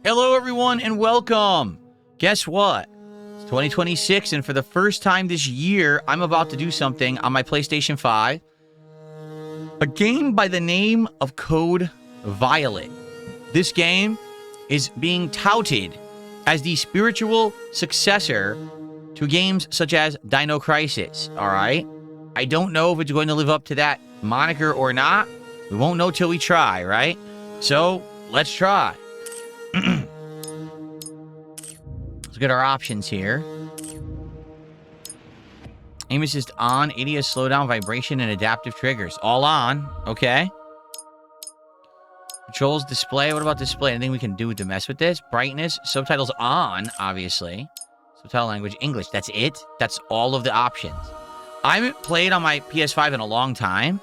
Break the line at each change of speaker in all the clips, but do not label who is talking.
Hello, everyone, and welcome. Guess what? It's 2026, and for the first time this year, I'm about to do something on my PlayStation 5. A game by the name of Code Violet. This game is being touted as the spiritual successor to games such as Dino Crisis, all right? I don't know if it's going to live up to that moniker or not. We won't know till we try, right? So, let's try. Let's get our options here. Aim assist on, ADS slowdown, vibration, and adaptive triggers. All on. Okay. Controls, display. What about display? Anything we can do to mess with this? Brightness. Subtitles on, obviously. Subtitle language, English. That's it. That's all of the options. I haven't played on my PS5 in a long time.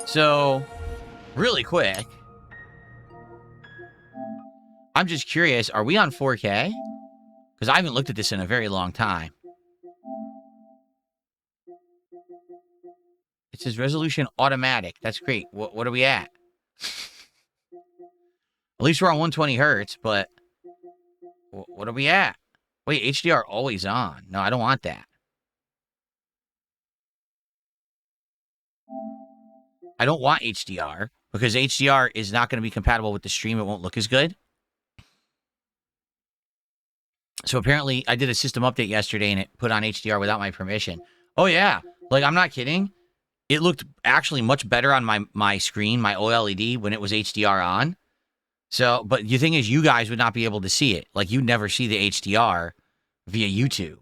So, really quick. I'm just curious, are we on 4K? Because I haven't looked at this in a very long time. It says resolution automatic. That's great. What are we at? At least we're on 120 hertz, but what are we at? Wait, HDR always on. No, I don't want that. I don't want HDR because HDR is not going to be compatible with the stream. It won't look as good. So apparently I did a system update yesterday and it put on HDR without my permission. Oh yeah. Like, I'm not kidding. It looked actually much better on my screen, my OLED, when it was HDR on. So, but the thing is, you guys would not be able to see it. Like, you'd never see the HDR via YouTube.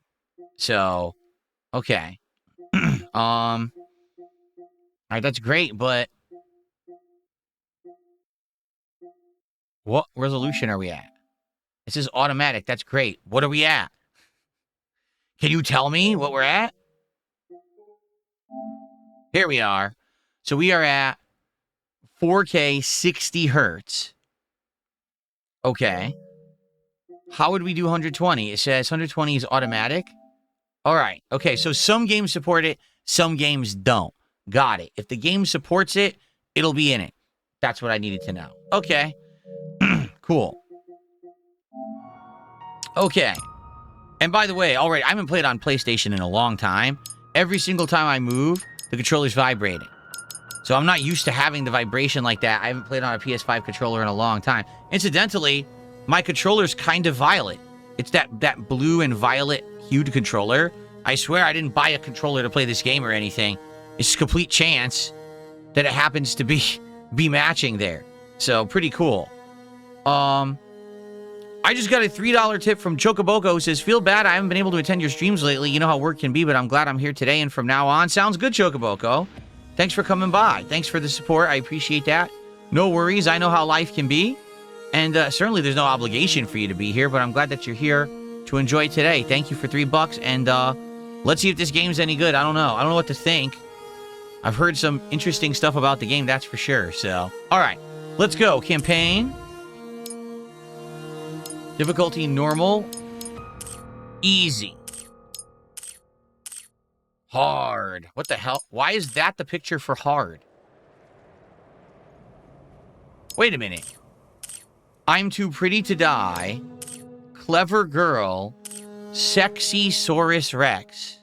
So, okay. All right, that's great, but what resolution are we at? It says automatic. That's great. What are we at? Can you tell me what we're at? Here we are. So we are at 4K 60 hertz. Okay. How would we do 120? It says 120 is automatic. All right. Okay, so some games support it, some games don't. Got it. If the game supports it, it'll be in it. That's what I needed to know. Okay. Cool. Okay. And by the way, all right, I haven't played on PlayStation in a long time. Every single time I move, the controller's vibrating. So I'm not used to having the vibration like that. I haven't played on a PS5 controller in a long time. Incidentally, my controller's kind of violet. It's that blue and violet hued controller. I swear I didn't buy a controller to play this game or anything. It's a complete chance that it happens to be matching there. So, pretty cool. I just got a $3 tip from Chocoboko who says, feel bad I haven't been able to attend your streams lately. You know how work can be, but I'm glad I'm here today and from now on. Sounds good, Chocoboko. Thanks for coming by. Thanks for the support. I appreciate that. No worries. I know how life can be. And certainly there's no obligation for you to be here, but I'm glad that you're here to enjoy today. Thank you for $3. And let's see if this game's any good. I don't know. I don't know what to think. I've heard some interesting stuff about the game, that's for sure. So, all right. Let's go. Campaign. Difficulty normal. Easy. Hard. What the hell? Why is that the picture for hard? Wait a minute. I'm too pretty to die. Clever girl. Sexy Saurus Rex.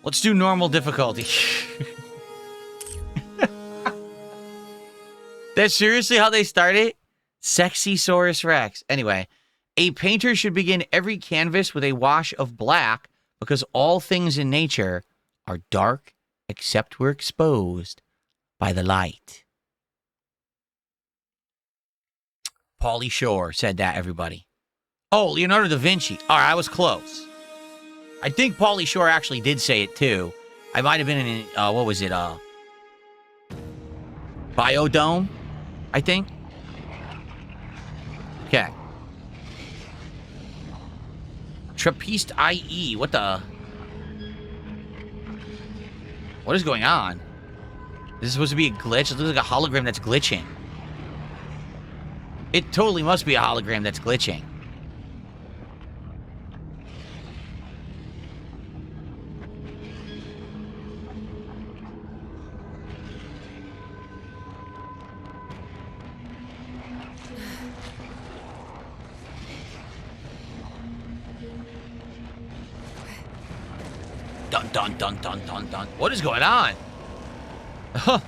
Let's do normal difficulty. That's seriously how they start it? Sexy Saurus Rex. Anyway, a painter should begin every canvas with a wash of black because all things in nature are dark except we're exposed by the light. Pauly Shore said that, everybody. Oh, Leonardo da Vinci. All right, I was close. I think Pauly Shore actually did say it, too. I might have been in, what was it, Biodome, I think. Okay. Trappiste IE. What the? What is going on? This is supposed to be a glitch? It looks like a hologram that's glitching. It totally must be a hologram that's glitching. Dun, dun, dun, dun, dun, dun. What is going on? Huh.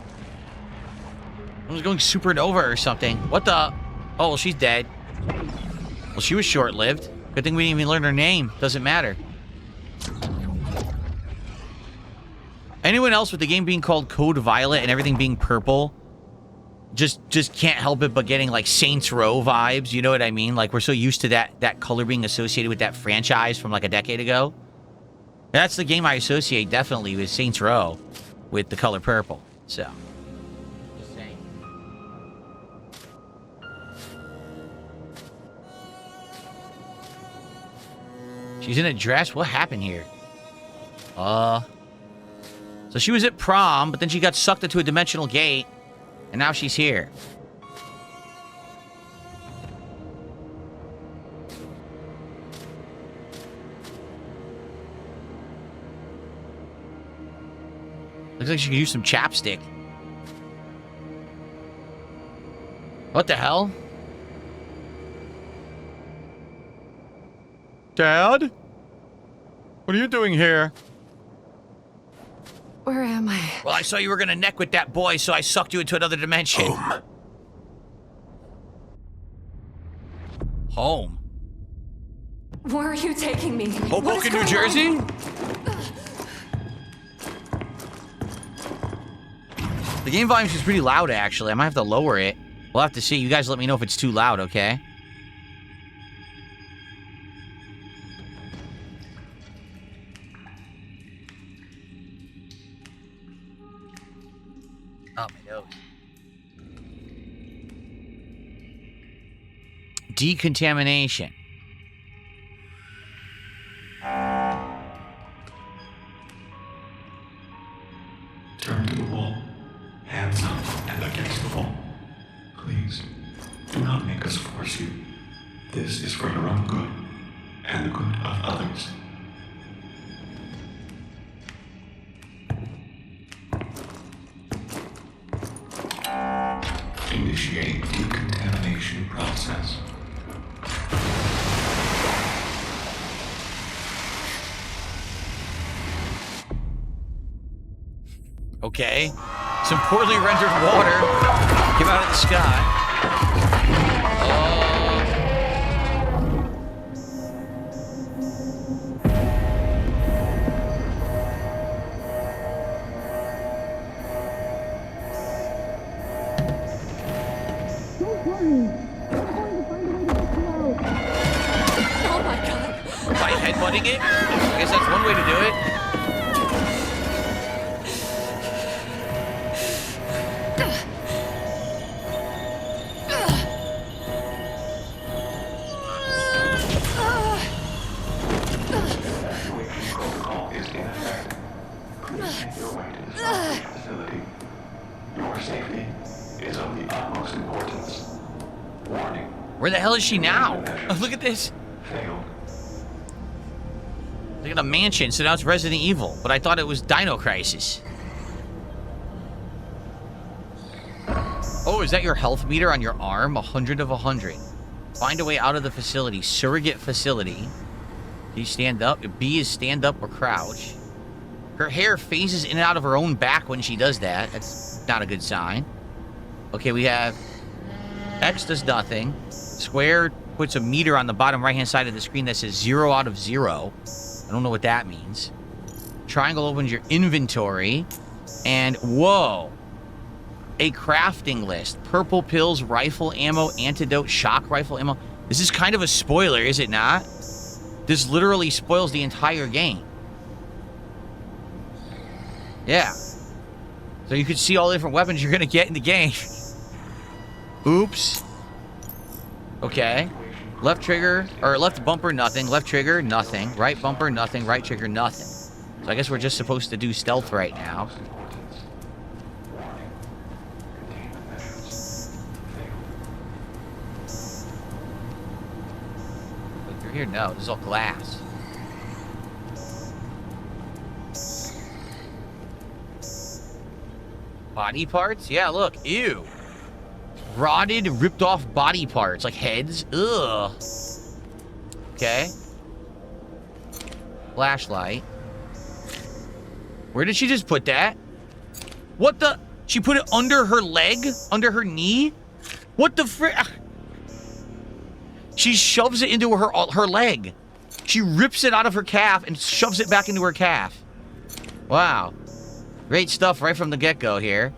I was going supernova or something. What the? Oh, well, she's dead. Well, she was short-lived. Good thing we didn't even learn her name. Doesn't matter. Anyone else with the game being called Code Violet and everything being purple just can't help it but getting like Saints Row vibes, you know what I mean? Like we're so used to that color being associated with that franchise from like a decade ago. That's the game I associate definitely with Saints Row with the color purple. So, just saying. She's in a dress? What happened here? So she was at prom, but then she got sucked into a dimensional gate, and now she's here. Looks like she could use some chapstick. What the hell? Dad? What are you doing here?
Where am I?
Well, I saw you were gonna neck with that boy, so I sucked you into another dimension. Home?
Where are you taking me?
Hoboken, New Jersey? The game volume is pretty loud, actually. I might have to lower it. We'll have to see. You guys let me know if it's too loud, okay? Oh, my nose. Decontamination.
Turn to the wall. Hands up and against the wall. Please, do not make us force you. This is for your own good and the good of others. Initiate decontamination process.
Okay. Some poorly rendered water came out of the sky.
Oh my god.
By headbutting it? I guess that's one way to do it. Where the hell is she now? Oh, look at this. Look at a mansion, so now it's Resident Evil. But I thought it was Dino Crisis. Oh, is that your health meter on your arm? 100 of 100. Find a way out of the facility. Surrogate facility. Do you stand up? B is stand up or crouch. Her hair phases in and out of her own back when she does that. That's not a good sign. Okay, we have X does nothing. Square puts a meter on the bottom right-hand side of the screen that says 0 out of 0. I don't know what that means. Triangle opens your inventory. And, whoa. A crafting list. Purple pills, rifle ammo, antidote, shock rifle ammo. This is kind of a spoiler, is it not? This literally spoils the entire game. Yeah. So you can see all the different weapons you're going to get in the game. Oops. Okay. Left trigger, or left bumper, nothing. Left trigger, nothing. Right bumper, nothing. Right trigger, nothing. So I guess we're just supposed to do stealth right now. Look through here? No, this is all glass. Body parts? Yeah, look. Ew. Rotted, ripped off body parts, like heads. Ugh. Okay. Flashlight. Where did she just put that? What the? She put it under her leg? Under her knee? What the frick? She shoves it into her leg. She rips it out of her calf and shoves it back into her calf. Wow. Great stuff right from the get-go here.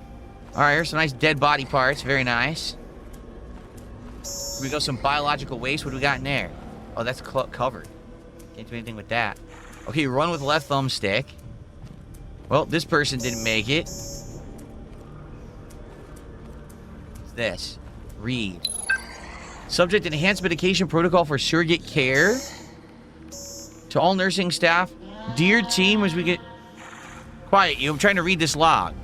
All right, here's some nice dead body parts. Very nice. Here we go, some biological waste. What do we got in there? Oh, that's covered. Can't do anything with that. Okay, run with left thumbstick. Well, this person didn't make it. What's this? Read. Subject enhanced medication protocol for surrogate care. To all nursing staff. Dear team, as we get... Quiet you, I'm trying to read this log.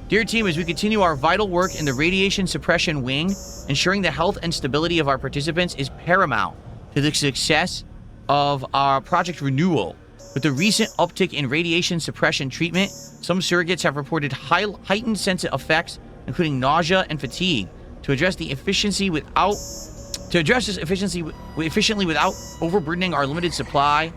Dear team, as we continue our vital work in the radiation suppression wing, ensuring the health and stability of our participants is paramount to the success of our project renewal. With the recent uptick in radiation suppression treatment, some surrogates have reported heightened sense effects, including nausea and fatigue. To address this efficiently without overburdening our limited supply,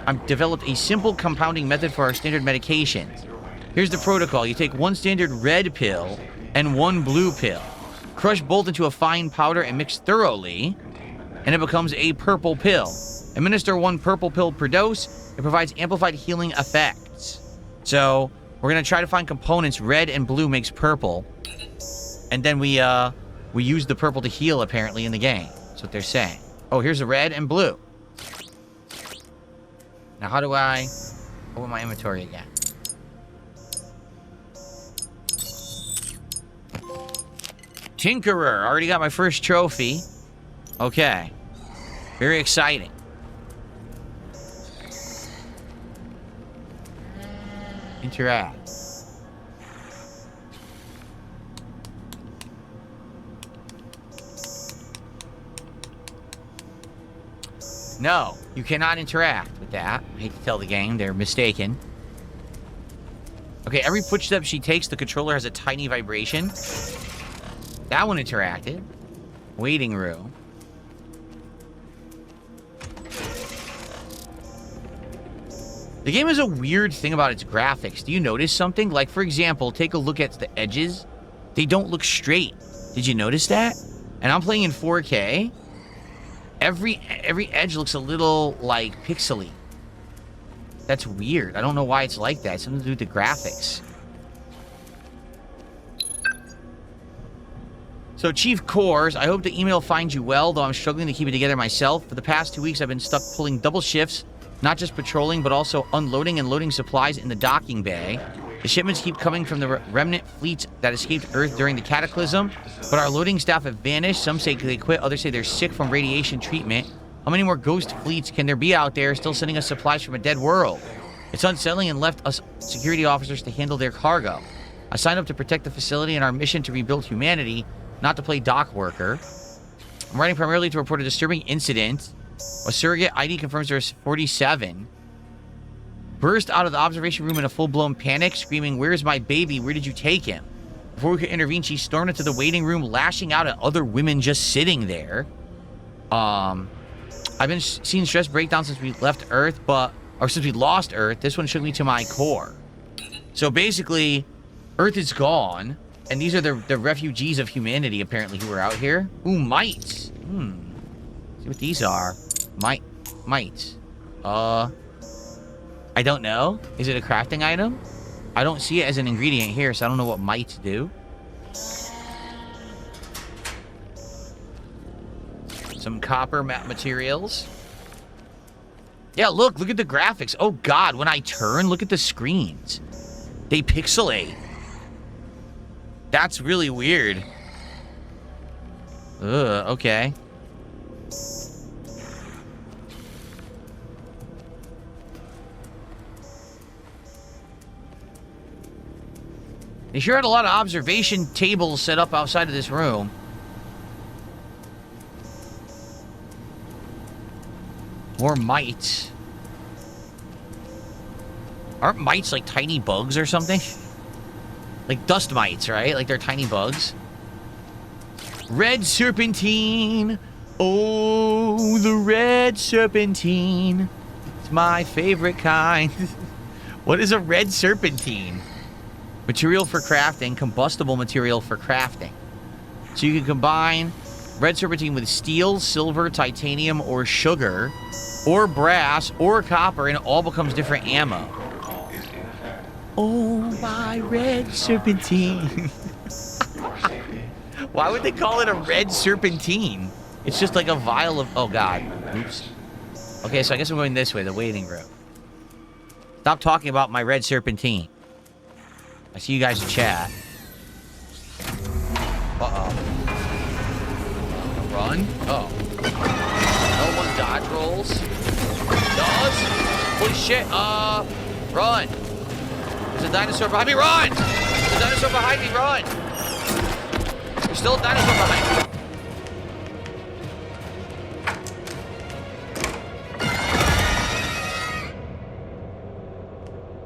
I've developed a simple compounding method for our standard medications. Here's the protocol. You take 1 standard red pill and 1 blue pill. Crush both into a fine powder and mix thoroughly, and it becomes a purple pill. Administer 1 purple pill per dose. It provides amplified healing effects. So, we're going to try to find components. Red and blue makes purple. And then we use the purple to heal, apparently, in the game. That's what they're saying. Oh, here's a red and blue. Now, how do I open my inventory again? Tinkerer. Already got my first trophy. Okay. Very exciting. Interact. No, you cannot interact with that. I hate to tell the game, they're mistaken. Okay, every footstep she takes, the controller has a tiny vibration. That one interacted. Waiting room. The game has a weird thing about its graphics. Do you notice something? Like, for example, take a look at the edges. They don't look straight. Did you notice that? And I'm playing in 4K. Every edge looks a little, like, pixely. That's weird. I don't know why it's like that. It's something to do with the graphics. So, Chief Kors, I hope the email finds you well, though I'm struggling to keep it together myself. For the past 2 weeks, I've been stuck pulling double shifts, not just patrolling, but also unloading and loading supplies in the docking bay. The shipments keep coming from the remnant fleets that escaped Earth during the cataclysm, but our loading staff have vanished. Some say they quit, others say they're sick from radiation treatment. How many more ghost fleets can there be out there still sending us supplies from a dead world? It's unsettling and left us security officers to handle their cargo. I signed up to protect the facility and our mission to rebuild humanity, not to play dock worker. I'm writing primarily to report a disturbing incident. A surrogate ID confirms there's 47. Burst out of the observation room in a full-blown panic, screaming, "Where's my baby? Where did you take him?" Before we could intervene, she stormed into the waiting room, lashing out at other women just sitting there. I've been seeing stress breakdown since we left Earth, since we lost Earth. This one shook me to my core. So basically, Earth is gone, and these are the refugees of humanity, apparently, who are out here. Ooh, mites. See what these are. Mites. I don't know. Is it a crafting item? I don't see it as an ingredient here, so I don't know what mites do. Some copper materials. Yeah, look at the graphics. Oh god, when I turn, look at the screens. They pixelate. That's really weird. Okay. They sure had a lot of observation tables set up outside of this room. More mites. Aren't mites like tiny bugs or something? Like dust mites, right? Like they're tiny bugs. Red serpentine. Oh, the red serpentine. It's my favorite kind. What is a red serpentine? Material for crafting, combustible material for crafting. So you can combine red serpentine with steel, silver, titanium, or sugar, or brass, or copper, and it all becomes different ammo. Oh, my red serpentine. Why would they call it a red serpentine? It's just like a vial of... Oh, God. Oops. Okay, so I guess I'm going this way, the waiting room. Stop talking about my red serpentine. I see you guys in chat. Uh-oh. Run? Oh. No one dodge rolls? Does? Holy shit. Run. There's a dinosaur behind me. Run! There's a dinosaur behind me. Run! There's still a dinosaur behind me.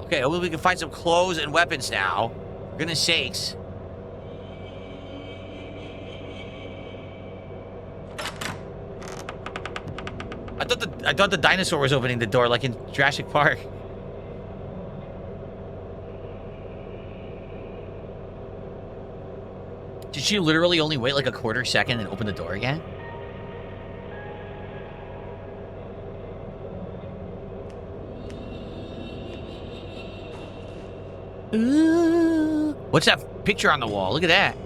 Okay, hopefully we can find some clothes and weapons now. For goodness sakes. I thought the dinosaur was opening the door like in Jurassic Park. Did she literally only wait like a quarter second and open the door again? Ooh. What's that picture on the wall? Look at that.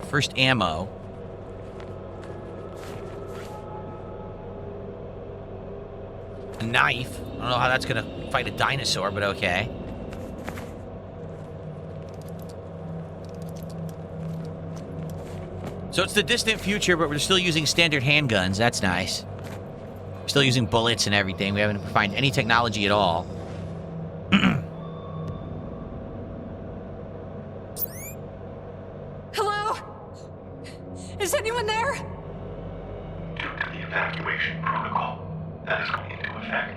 First ammo. A knife. I don't know how that's gonna fight a dinosaur, but okay. So it's the distant future, but we're still using standard handguns. That's nice. We're still using bullets and everything. We haven't refined any technology at all.
Hello? Is anyone there?
Due to the evacuation protocol that is going into effect,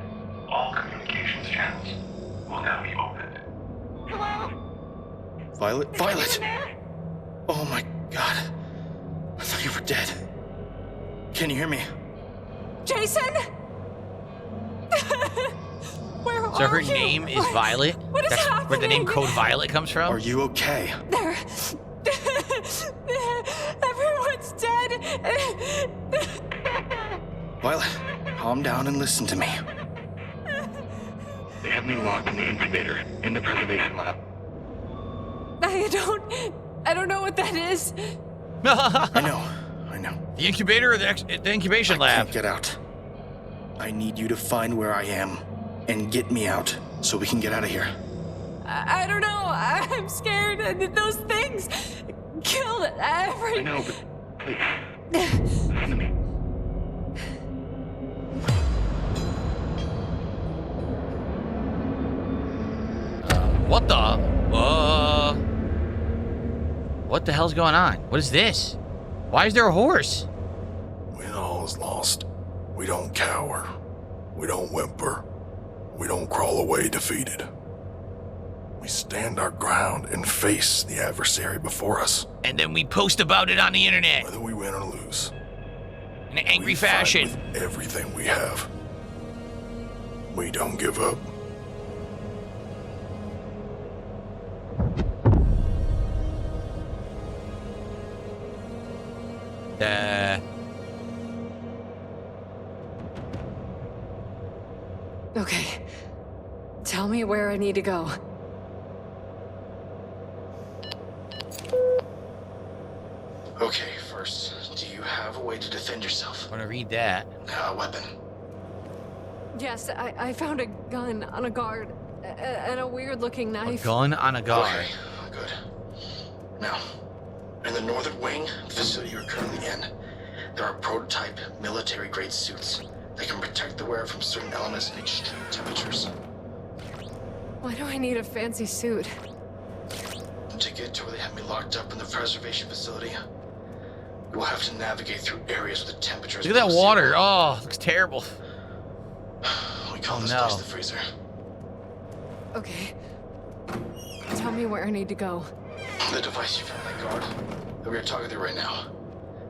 all communications channels will now be opened.
Hello?
Violet? Violet!
Is anyone there?
Oh my god. I thought you were dead. Can you hear me?
Jason? Where
So
are
her
you?
name is Violet?
What is
That's
happening?
where the name Code Violet comes from?
Are you okay?
There. Everyone's dead.
Violet, calm down and listen to me.
They have me locked in the incubator in the preservation lab.
I don't know what that is.
I know.
The incubator or the incubation
I
lab?
can't get out. I need you to find where I am and get me out so we can get out of here.
I don't know. I'm scared. Those things killed every...
I know, but please, listen to me.
What the? What the hell's going on? What is this? Why is there a horse?
When all is lost, we don't cower, we don't whimper, we don't crawl away defeated. We stand our ground and face the adversary before us.
And then we post about it on the internet
Whether we win or lose,
in an angry
we fight
fashion.
with everything we have. We don't give up.
Okay. Tell me where I need to go.
Okay, first, do you have a way to defend yourself?
I want to read that.
A weapon.
Yes, I found a gun on a guard and a weird-looking
A
knife.
gun on a guard.
Okay, good. Now, in the northern wing, the facility you're currently in, there are prototype military-grade suits that can protect the wearer from certain elements in extreme temperatures.
Why do I need a fancy suit?
To get to where they have me locked up in the preservation facility, we will have to navigate through areas with the temperatures.
Look at that
below
water.
zero.
Oh, looks terrible.
We call
Oh,
this
no.
place the freezer.
Okay. Tell me where I need to go.
The device you found in that guard that we're talking through right now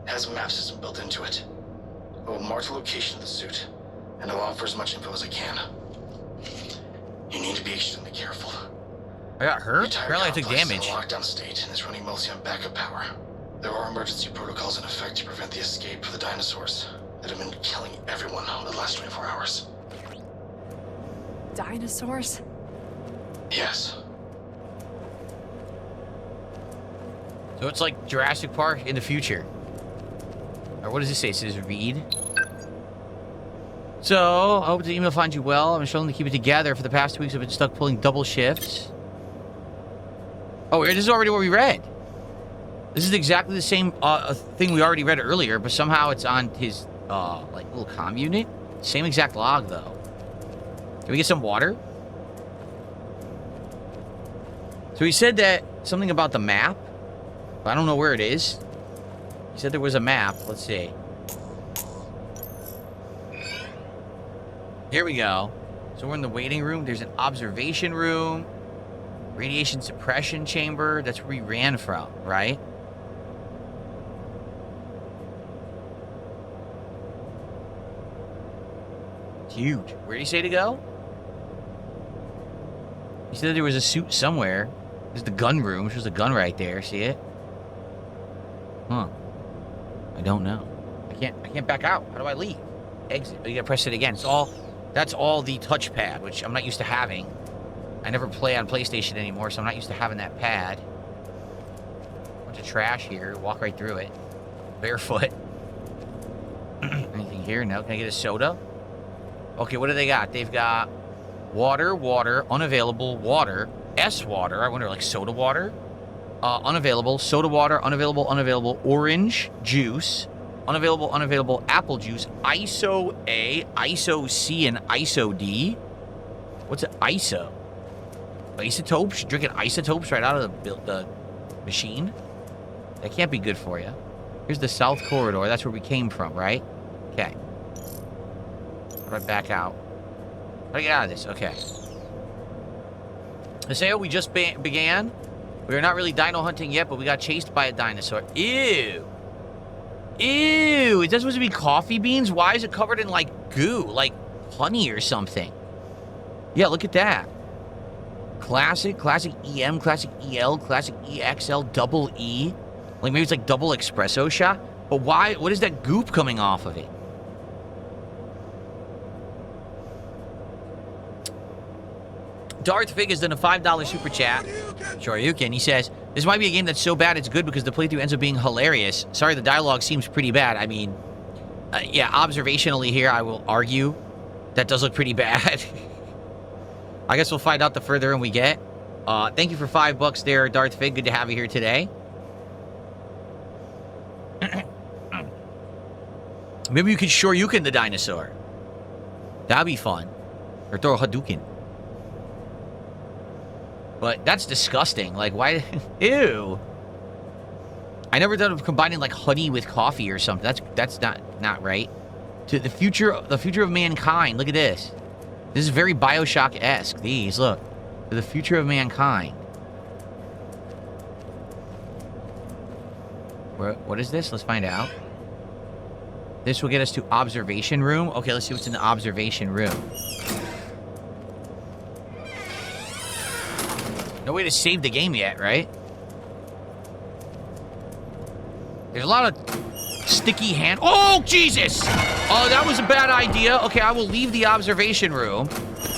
has a map system built into it. It will mark the location of the suit and I'll offer as much info as I can. You need to be extremely careful.
I got hurt?
The entire
Apparently I took
complex is
damage.
in a lockdown state and is running mostly on backup power. There are emergency protocols in effect to prevent the escape of the dinosaurs that have been killing everyone over the last 24 hours.
Dinosaurs?
Yes.
So it's like Jurassic Park in the future. Or what does it say? It says read. So, I hope the email finds you well. I'm struggling to keep it together. For the past 2 weeks, I've been stuck pulling double shifts. Oh, this is already what we read. This is exactly the same thing we already read earlier, but somehow it's on his, like, little comm unit. Same exact log, though. Can we get some water? So he said that something about the map. But I don't know where it is. He said there was a map. Let's see. Here we go. So we're in the waiting room. There's an observation room. Radiation suppression chamber. That's where we ran from, right? Huge. Where did he say to go? He said there was a suit somewhere. There's the gun room. There's a gun right there. See it? Huh. I don't know. I can't back out. How do I leave? Exit. Oh, you gotta press it again. That's all the touchpad, which I'm not used to having. I never play on PlayStation anymore, so I'm not used to having that pad. Bunch of trash here. Walk right through it. Barefoot. Anything here? No. Can I get a soda? Okay, what do they got? They've got water, unavailable, water, water. I wonder, like soda water? Unavailable, soda water, unavailable, orange juice, unavailable, apple juice, ISO A, ISO C, and ISO D. What's it? ISO? Isotopes? You're drinking isotopes right out of the machine? That can't be good for you. Here's the south corridor. That's where we came from, right? Okay. How do I back out? How do I get out of this? Okay. Aseo, we just began. We are not really dino hunting yet, but we got chased by a dinosaur. Ew. Ew. Is that supposed to be coffee beans? Why is it covered in, like, goo? Like honey or something? Yeah, look at that. Classic EM, classic EL, classic EXL, double E. Like, maybe it's like double espresso shot. But why? What is that goop coming off of it? Darth Fig has done a $5 super chat. Sure, you can. He says, this might be a game that's so bad it's good because the playthrough ends up being hilarious. Sorry, the dialogue seems pretty bad. I mean, yeah, observationally here, I will argue that does look pretty bad. I guess we'll find out the further in we get. Thank you for $5 there, Darth Fig. Good to have you here today. Maybe you could Shoryuken the dinosaur. That'd be fun. Or throw a Hadouken. But that's disgusting. Like, why? Ew. I never thought of combining like honey with coffee or something. That's not right. To the future of mankind. Look at this. This is very BioShock-esque. These, look. To the future of mankind. What is this? Let's find out. This will get us to observation room. Okay, let's see what's in the observation room. No way to save the game yet, right? There's a lot of sticky hand. Oh, Jesus! Oh, that was a bad idea. Okay, I will leave the observation room.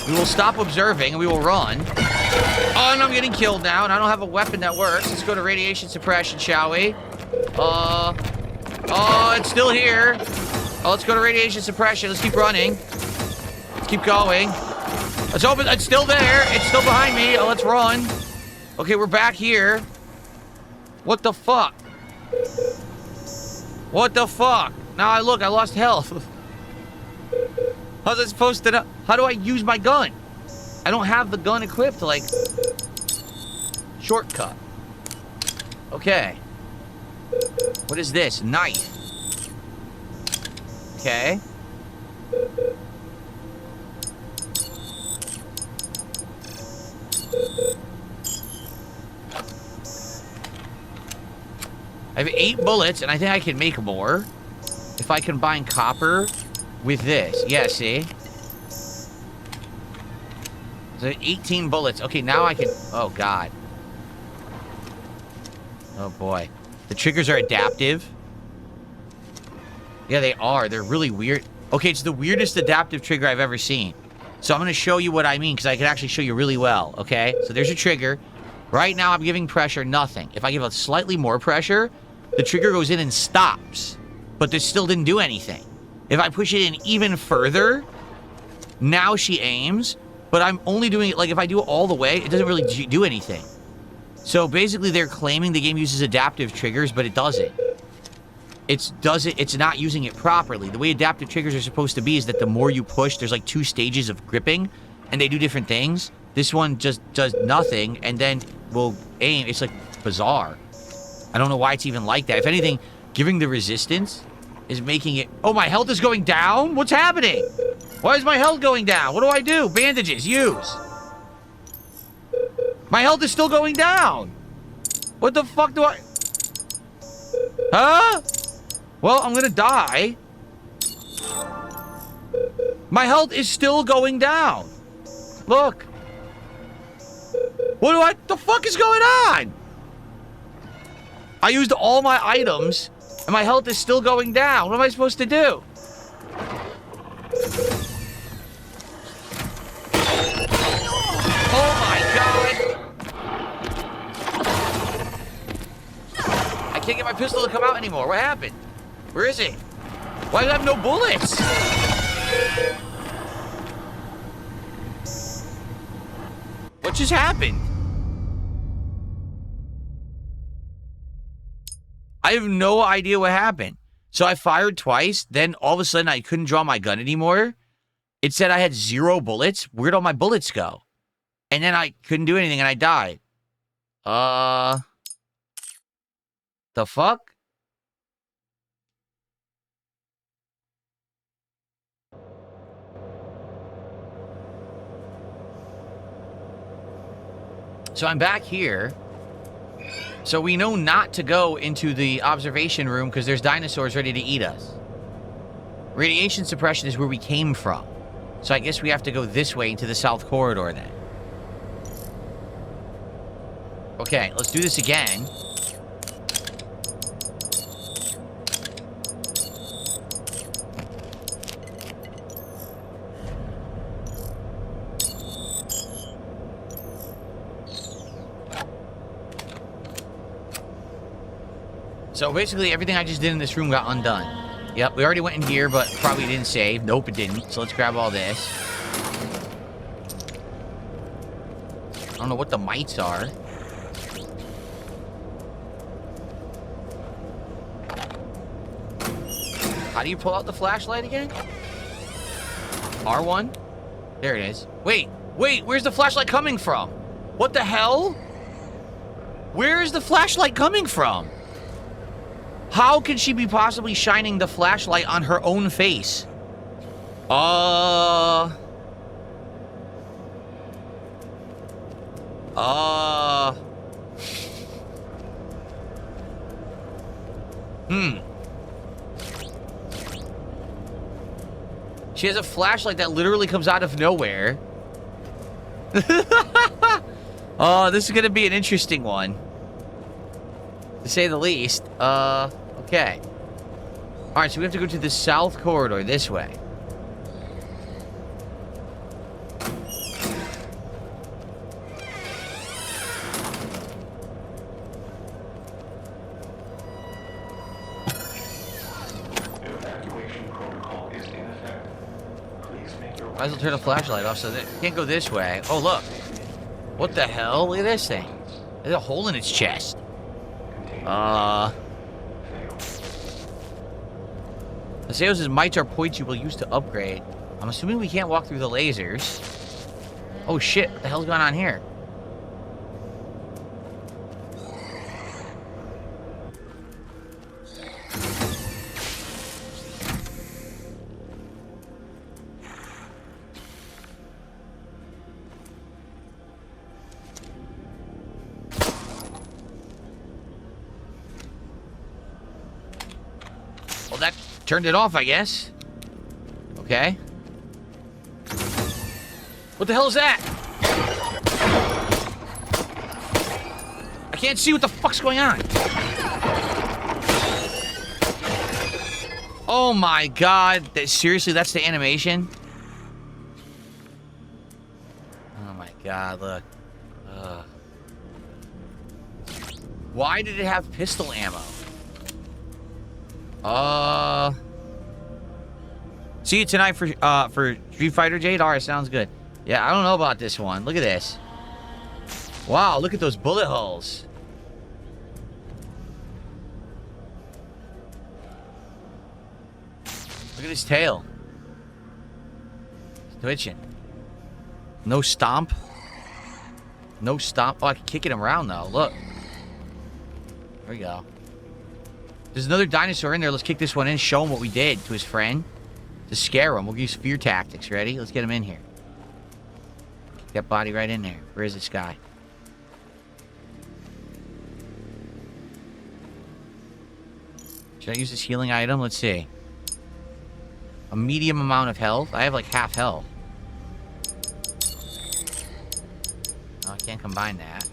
We will stop observing and we will run. Oh, and I'm getting killed now, and I don't have a weapon that works. Let's go to radiation suppression, shall we? Oh, it's still here. Oh, let's go to radiation suppression. Let's keep running. Let's keep going. Let's open. It's still there. It's still behind me. Oh, let's run. Okay, we're back here. What the fuck? What the fuck? Now I lost health. How's it supposed to? How do I use my gun? I don't have the gun equipped to, like, shortcut. Okay. What is this? Knife. Okay. I have 8 bullets, and I think I can make more if I combine copper with this. Yeah, see? There's 18 bullets. Okay, now I can... Oh, God. Oh, boy. The triggers are adaptive. Yeah, they are. They're really weird. Okay, it's the weirdest adaptive trigger I've ever seen. So I'm going to show you what I mean, because I can actually show you really well, okay? So there's a trigger. Right now, I'm giving pressure, nothing. If I give a slightly more pressure, the trigger goes in and stops. But this still didn't do anything. If I push it in even further, now she aims. But I'm only doing it, like, if I do it all the way, it doesn't really do anything. So basically, they're claiming the game uses adaptive triggers, but it doesn't. It's not using it properly. The way adaptive triggers are supposed to be is that the more you push, there's like 2 stages of gripping, and they do different things. This one just does nothing, and then will aim. It's like bizarre. I don't know why it's even like that. If anything, giving the resistance is making it... Oh, my health is going down? What's happening? Why is my health going down? What do I do? Bandages, use. My health is still going down. What the fuck do I... Huh? Well, I'm gonna die. My health is still going down. Look. What the fuck is going on? I used all my items, and my health is still going down. What am I supposed to do? Oh my God. I can't get my pistol to come out anymore. What happened? Where is it? Why do I have no bullets? What just happened? I have no idea what happened. So I fired twice, then all of a sudden I couldn't draw my gun anymore. It said I had 0 bullets. Where'd all my bullets go? And then I couldn't do anything and I died. The fuck? So I'm back here. So we know not to go into the observation room because there's dinosaurs ready to eat us. Radiation suppression is where we came from. So I guess we have to go this way into the south corridor then. Okay, let's do this again. So basically, everything I just did in this room got undone. Yep, we already went in here, but probably didn't save. Nope, it didn't. So let's grab all this. I don't know what the mites are. How do you pull out the flashlight again? R1? There it is. Wait, where's the flashlight coming from? What the hell? Where is the flashlight coming from? How can she be possibly shining the flashlight on her own face? She has a flashlight that literally comes out of nowhere. Oh, this is gonna be an interesting one, to say the least. Okay. Alright, so we have to go to the south corridor this way.
Evacuation protocol is in effect. Please make your
Might as well turn the flashlight off so that it can't go this way. Oh, look. What the hell? Look at this thing. There's a hole in its chest. Aseos' mites are points you will use to upgrade. I'm assuming we can't walk through the lasers. Oh shit, what the hell's going on here? Well, that turned it off, I guess. Okay. What the hell is that? can't see what the fuck's going on. Oh my god. Seriously, that's the animation? Oh my god, look. Why did it have pistol ammo? See you tonight for Street Fighter, Jade? Alright, sounds good. Yeah, I don't know about this one. Look at this. Wow, look at those bullet holes. Look at his tail. It's twitching. No stomp. No stomp. Oh, I can kick it around though. Look. There we go. There's another dinosaur in there. Let's kick this one in. Show him what we did to his friend. To scare him. We'll use fear tactics. Ready? Let's get him in here. Kick that body right in there. Where is this guy? Should I use this healing item? Let's see. A medium amount of health. I have like half health. Oh, I can't combine that.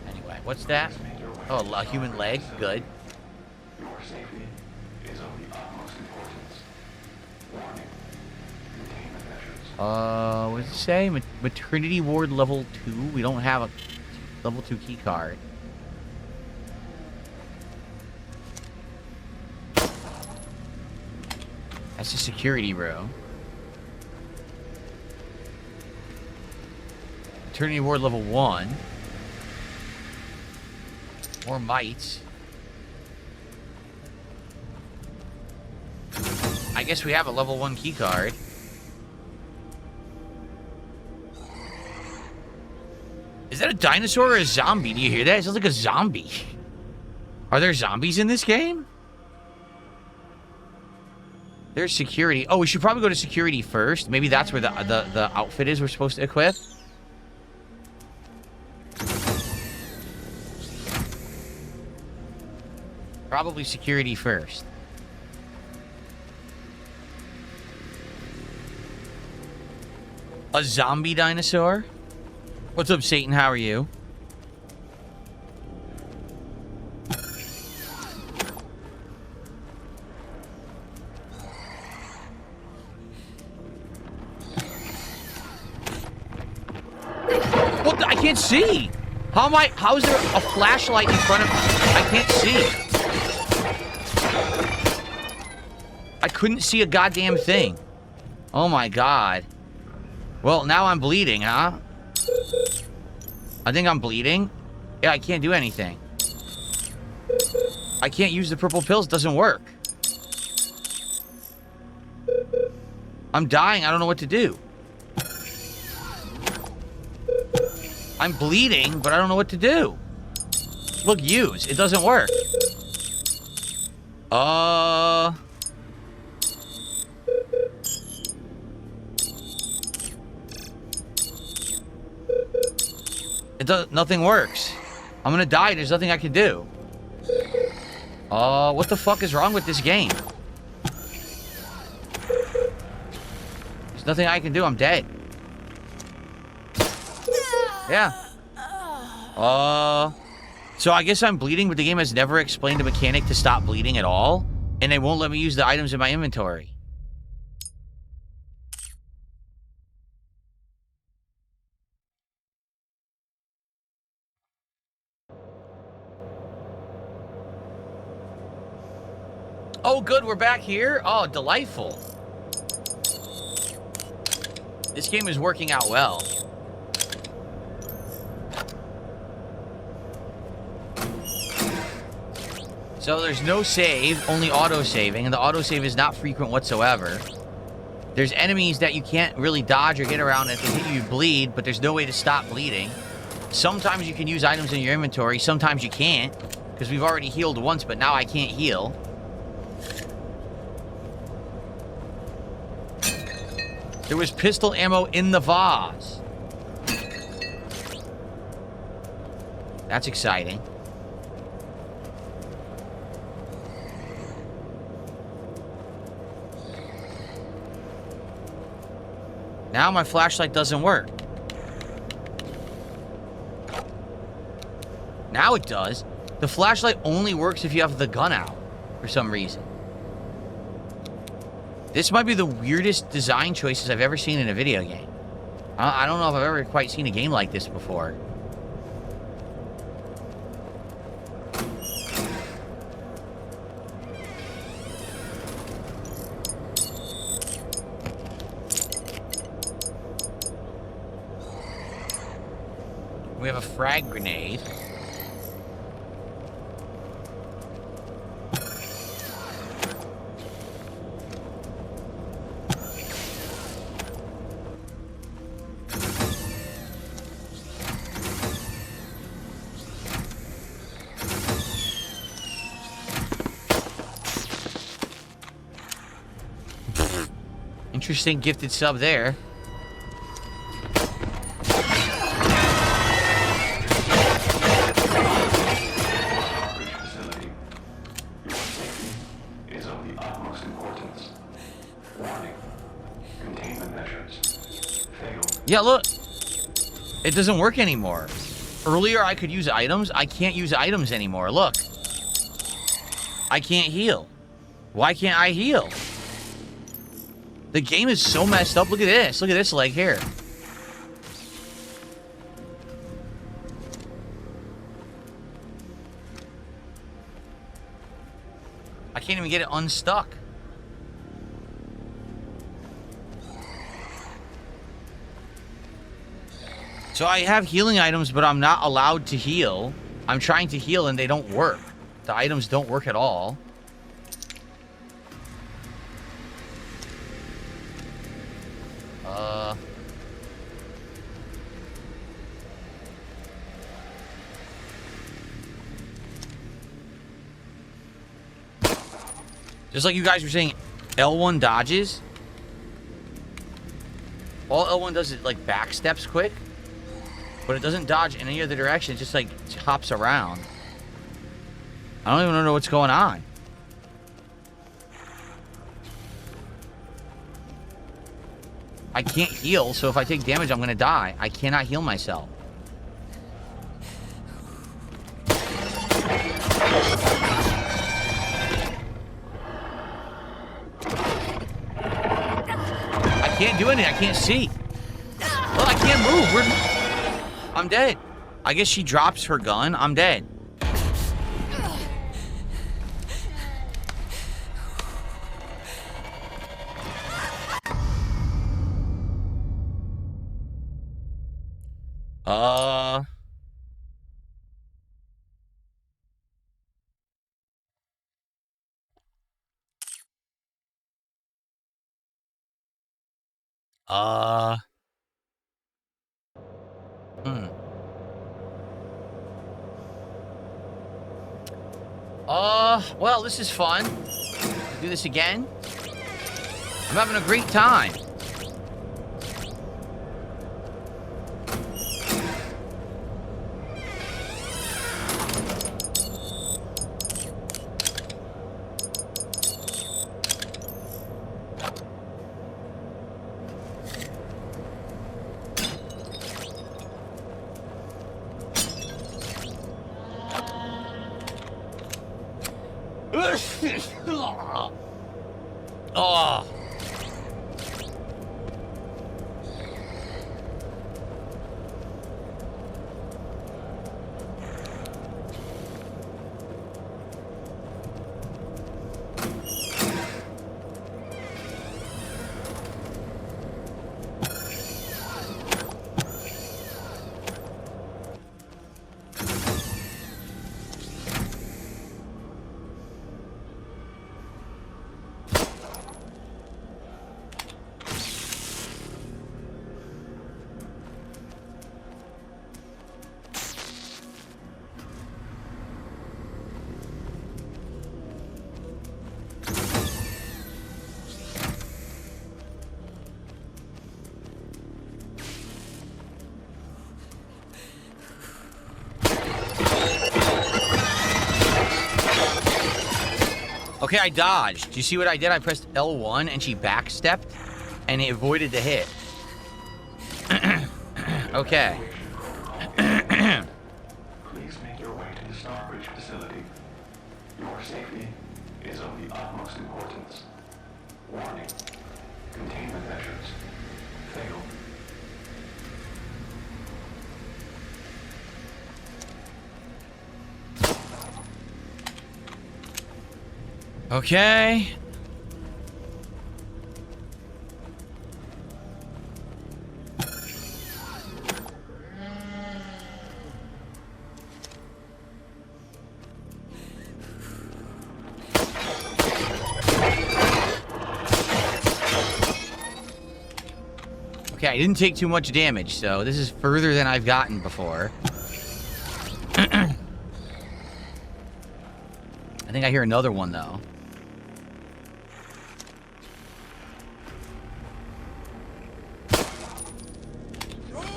Anyway, what's that? Oh, a human leg. Good.
Your safety is of the utmost importance. Warning. Containment measures.
What does it say? Maternity ward level 2. We don't have a level 2 key card. That's a security room. Maternity ward level 1. More mites. I guess we have a level 1 key card. Is that a dinosaur or a zombie? Do you hear that? It sounds like a zombie. Are there zombies in this game? There's security. Oh, we should probably go to security first. Maybe that's where the outfit is we're supposed to equip. Probably security first. A zombie dinosaur? What's up, Satan? How are you? What? I can't see. How is there a flashlight in front of me? I can't see. I couldn't see a goddamn thing. Oh my god. Well, now I'm bleeding, huh? I think I'm bleeding. Yeah, I can't do anything. I can't use the purple pills. It doesn't work. I'm dying. I don't know what to do. I'm bleeding, but I don't know what to do. Look, use. It doesn't work. Nothing works. I'm gonna die. There's nothing I can do. What the fuck is wrong with this game? There's nothing I can do. I'm dead. Yeah. So I guess I'm bleeding, but the game has never explained a mechanic to stop bleeding at all, and they won't let me use the items in my inventory. Oh, good, we're back here. Oh, delightful. This game is working out well. So there's no save, only auto-saving, and the auto-save is not frequent whatsoever. There's enemies that you can't really dodge or get around. If they hit you, you bleed, but there's no way to stop bleeding. Sometimes you can use items in your inventory, sometimes you can't, because we've already healed once, but now I can't heal. There was pistol ammo in the vase. That's exciting. Now my flashlight doesn't work. Now it does. The flashlight only works if you have the gun out for some reason. This might be the weirdest design choices I've ever seen in a video game. I don't know if I've ever quite seen a game like this before. We have a frag grenade. Interesting gifted sub there.
Facility. Your safety is of the utmost importance. Warning. Containment measures. Failed.
Yeah, look. It doesn't work anymore. Earlier I could use items. I can't use items anymore. Look. I can't heal. Why can't I heal? The game is so messed up. Look at this. Look at this leg here. I can't even get it unstuck. So I have healing items, but I'm not allowed to heal. I'm trying to heal and they don't work. The items don't work at all. Just like you guys were saying, L1 dodges. All L1 does is like back steps quick, but it doesn't dodge in any other direction. It just like hops around. I don't even know what's going on. I can't heal, so if I take damage, I'm gonna die. I cannot heal myself. I can't do anything. I can't see. Well, I can't move. I'm dead. I guess she drops her gun. I'm dead. Well, this is fun. Do this again. I'm having a great time. Oh. Okay, I dodged. Do you see what I did? I pressed L1 and she backstepped and it avoided the hit. Okay.
Please make your way to the Starbridge facility. Your safety is of the utmost importance. Warning. Containment measures failed.
Okay. Okay, I didn't take too much damage, so this is further than I've gotten before. I think I hear another one, though.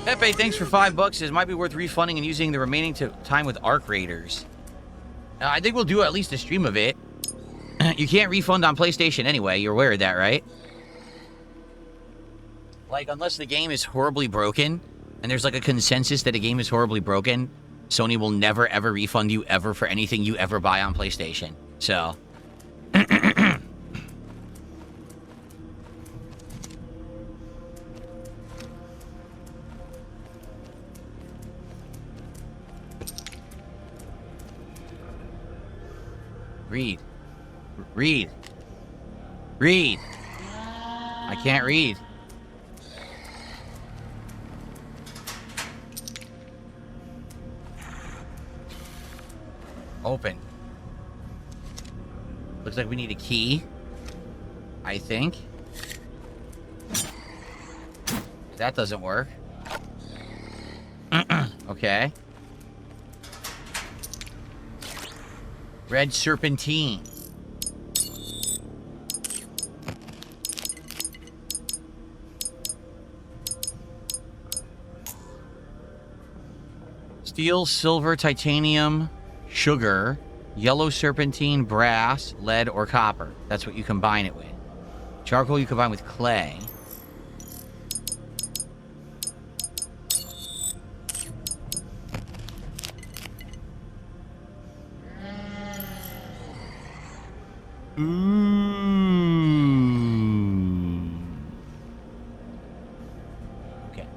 Pepe, thanks for $5. It might be worth refunding and using the remaining time with Arc Raiders. I think we'll do at least a stream of it. You can't refund on PlayStation anyway. You're aware of that, right? Like, unless the game is horribly broken, and there's like a consensus that a game is horribly broken, Sony will never, ever refund you ever for anything you ever buy on PlayStation. So... Read. Read. Read. I can't read. Open. Looks like we need a key. I think. That doesn't work. Okay. Red serpentine. Steel, silver, titanium, sugar, yellow serpentine, brass, lead, or copper. That's what you combine it with. Charcoal you combine with clay. Okay.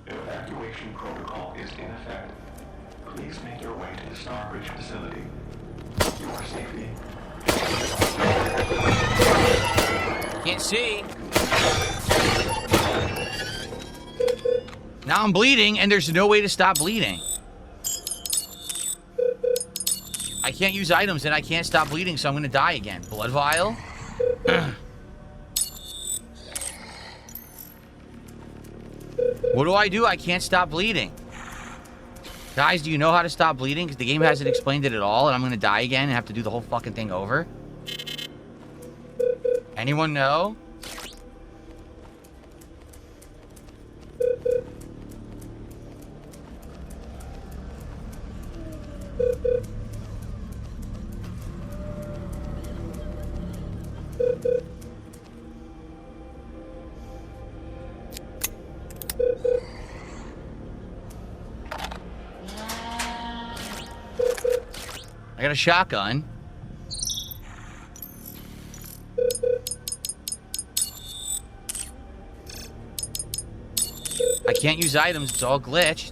Evacuation protocol is in effect. Please make your way to the Starbridge facility. Your safety.
Can't see. Now I'm bleeding, and there's no way to stop bleeding. I can't use items, and I can't stop bleeding, so I'm gonna die again. Blood vial? What do I do? I can't stop bleeding. Guys, do you know how to stop bleeding? Because the game hasn't explained it at all, and I'm gonna die again and have to do the whole fucking thing over. Anyone know? I got a shotgun. I can't use items, it's all glitched.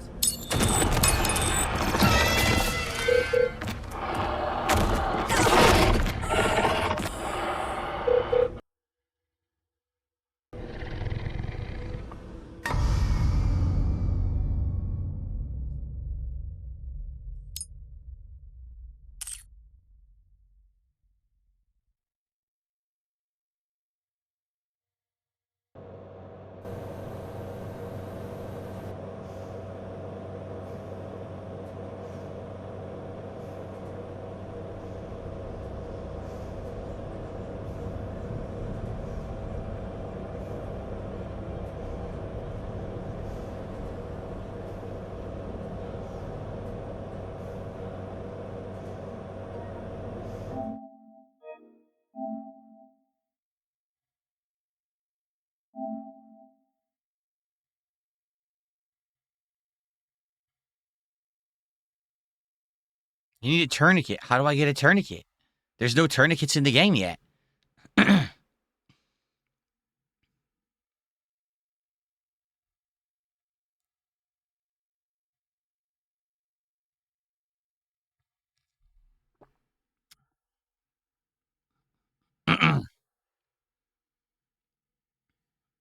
You need a tourniquet. How do I get a tourniquet? There's no tourniquets in the game yet.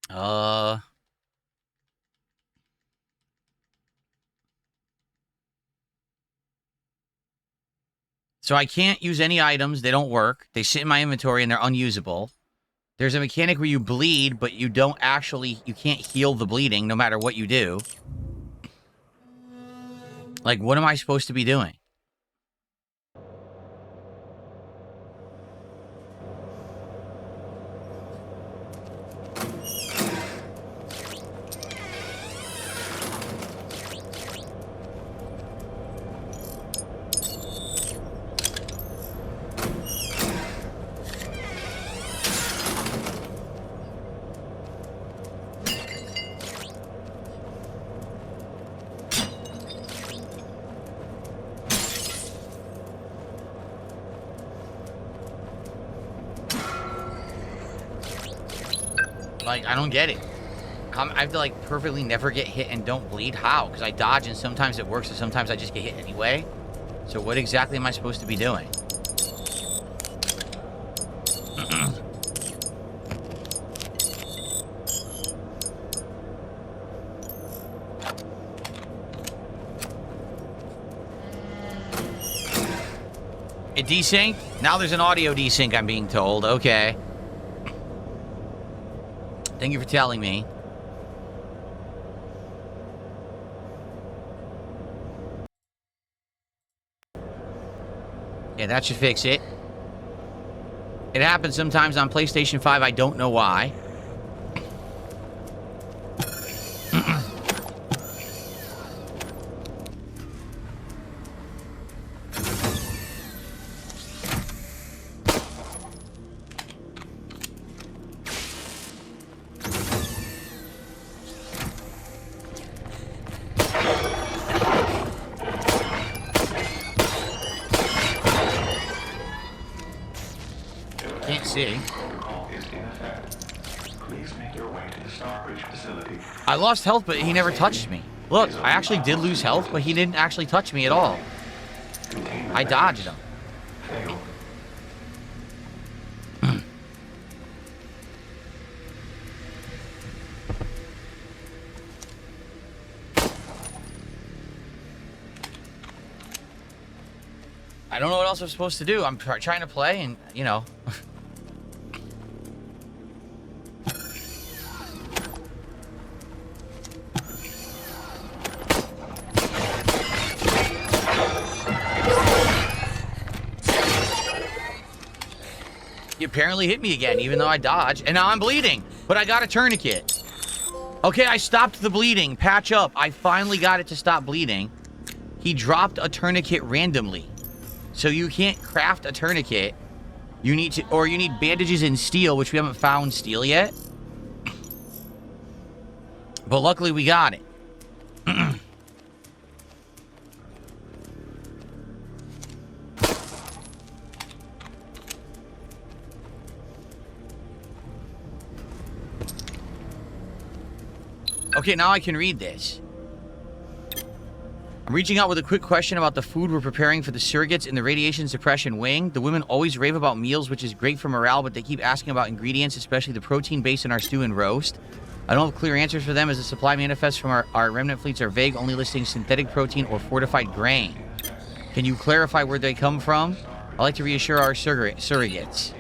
uh... So I can't use any items. They don't work. They sit in my inventory and they're unusable. There's a mechanic where you bleed, but you don't actually... You can't heal the bleeding no matter what you do. Like, what am I supposed to be doing? Like, I don't get it. I have to, like, perfectly never get hit and don't bleed? How? Because I dodge and sometimes it works and sometimes I just get hit anyway. So what exactly am I supposed to be doing? It desynced? Now there's an audio desync, I'm being told. Okay. Thank you for telling me. Yeah, that should fix it. It happens sometimes on PlayStation 5. I don't know why. Can't see.
Please make your way to the Starbridge facility.
I lost health, but he never touched me. Look, I actually did lose health, but he didn't actually touch me at all. I dodged him.
Failed.
I don't know what else I'm supposed to do. I'm trying to play and, you know. He apparently hit me again, even though I dodged. And now I'm bleeding. But I got a tourniquet. Okay, I stopped the bleeding. Patch up. I finally got it to stop bleeding. He dropped a tourniquet randomly. So you can't craft a tourniquet. You need to, or you need bandages and steel, which we haven't found steel yet. But luckily we got it. Okay, now I can read this. I'm reaching out with a quick question about the food we're preparing for the surrogates in the radiation suppression wing. The women always rave about meals, which is great for morale, but they keep asking about ingredients, especially the protein base in our stew and roast. I don't have clear answers for them as the supply manifests from our remnant fleets are vague, only listing synthetic protein or fortified grain. Can you clarify where they come from? I'd like to reassure our surrogates.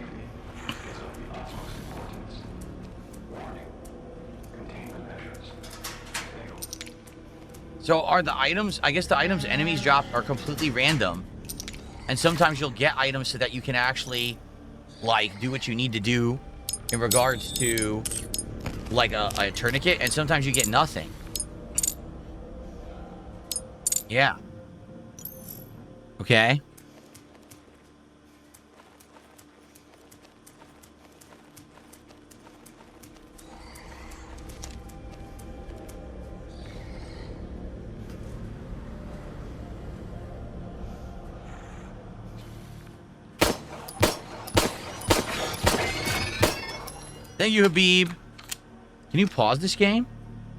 So are the items, I guess the items enemies drop are completely random. And sometimes you'll get items so that you can actually, like, do what you need to do in regards to, like, a tourniquet. And sometimes you get nothing. Yeah. Okay. Thank you, Habib. Can you pause this game?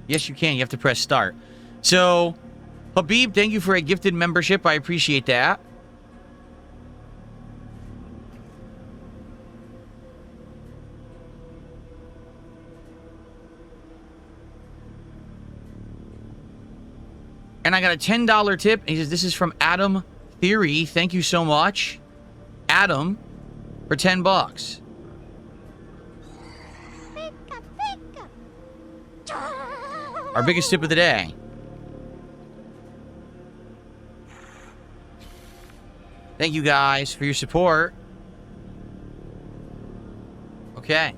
Yes, you can. You have to press start. So, Habib, thank you for a gifted membership. I appreciate that. And I got a $10 tip. He says, this is from Adam Theory. Thank you so much, Adam, for $10. Our biggest tip of the day. Thank you guys for your support. Okay.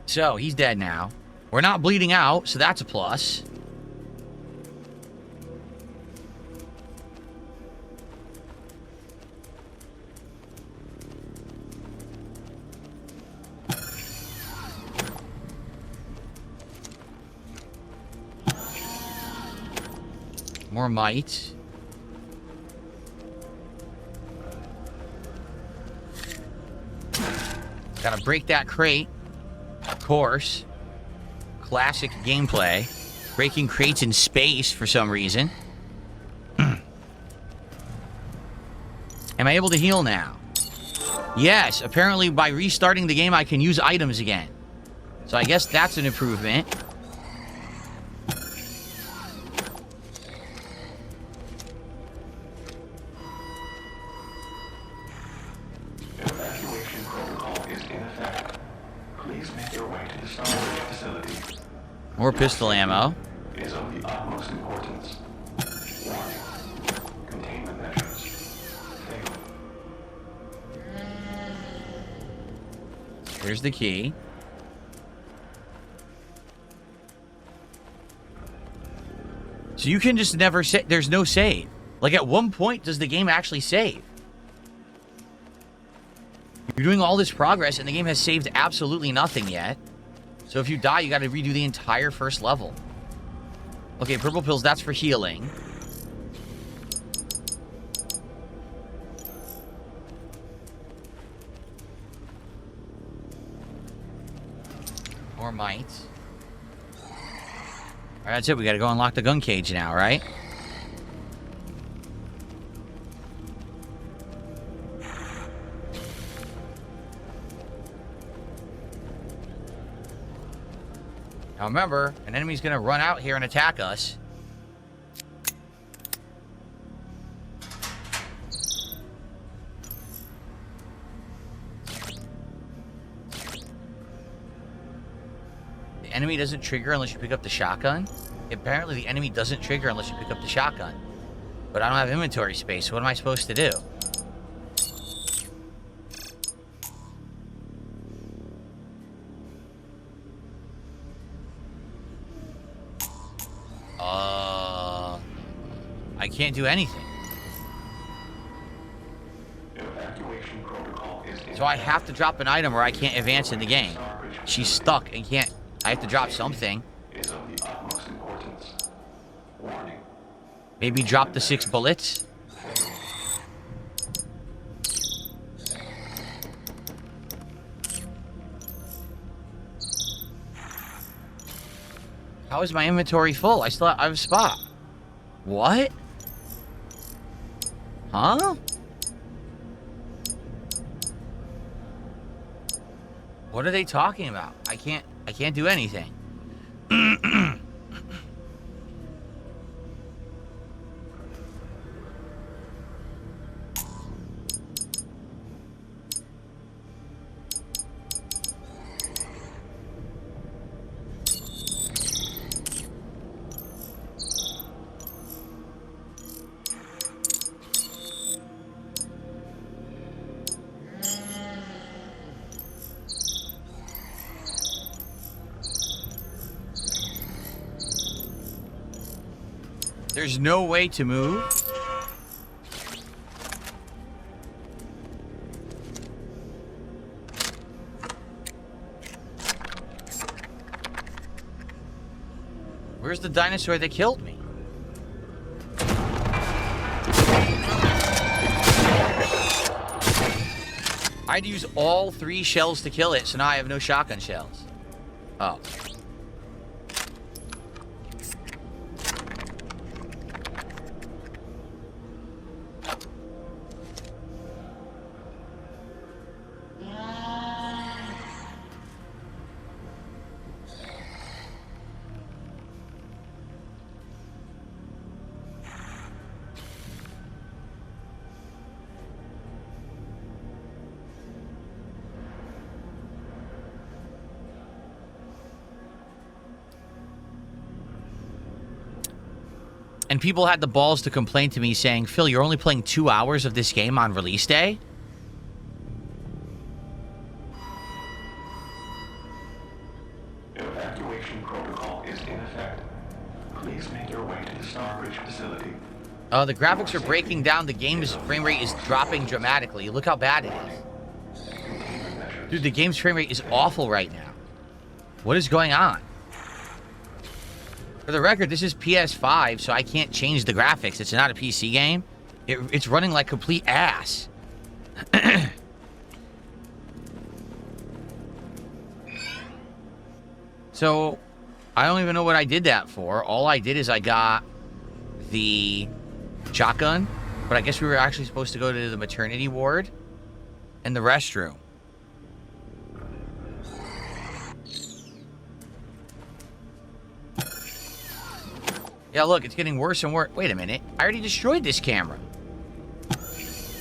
So, he's dead now. We're not bleeding out, so that's a plus. More might. Gotta break that crate. Of course. Classic gameplay. Breaking crates in space for some reason. Am I able to heal now? Yes, apparently by restarting the game I can use items again. So I guess that's an improvement.
Evacuation protocol is in effect. Please make your way to the storage facility.
More pistol ammo.
Is of the utmost importance. Warning. Containment measures. Fail.
Here's the key. So you can just never say, there's no save. Like at one point, does the game actually save? You're doing all this progress and the game has saved absolutely nothing yet. So if you die, you got to redo the entire first level. Okay, purple pills, that's for healing. More might. All right, that's it. We got to go unlock the gun cage now, right? Now remember, an enemy's going to run out here and attack us. The enemy doesn't trigger unless you pick up the shotgun. Apparently the enemy doesn't trigger unless you pick up the shotgun. But I don't have inventory space, so what am I supposed to do? I can't do anything.
Evacuation protocol is in
So I have to drop an item or I can't advance in the game. She's stuck and can't... I have to drop something.
is of the utmost importance. Warning.
Maybe drop the 6 bullets. How is my inventory full? I still have a spot. What? Huh? What are they talking about? I can't do anything. There's no way to move. Where's the dinosaur that killed me? I had to use all 3 shells to kill it, so now I have no shotgun shells. Oh. And people had the balls to complain to me saying, Phil, you're only playing 2 hours of this game on release day?
Evacuation protocol is in effect. Please make your way to the Starbridge facility.
The graphics are breaking down. The game's frame rate is dropping dramatically. Look how bad it is. Dude, the game's frame rate is awful right now. What is going on? For the record, this is PS5, so I can't change the graphics. It's not a PC game. It's running like complete ass. So, I don't even know what I did that for. All I did is I got the shotgun, but I guess we were actually supposed to go to the maternity ward and the restroom. Yeah, look, it's getting worse and worse. Wait a minute. I already destroyed this camera.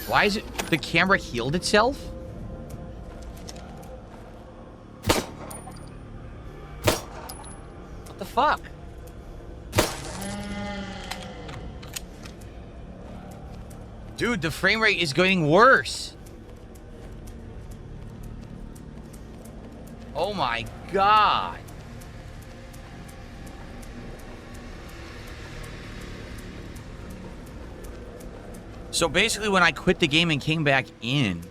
Why is it... The camera healed itself? What the fuck? Dude, the frame rate is getting worse. Oh my god. So basically when I quit the game and came back in...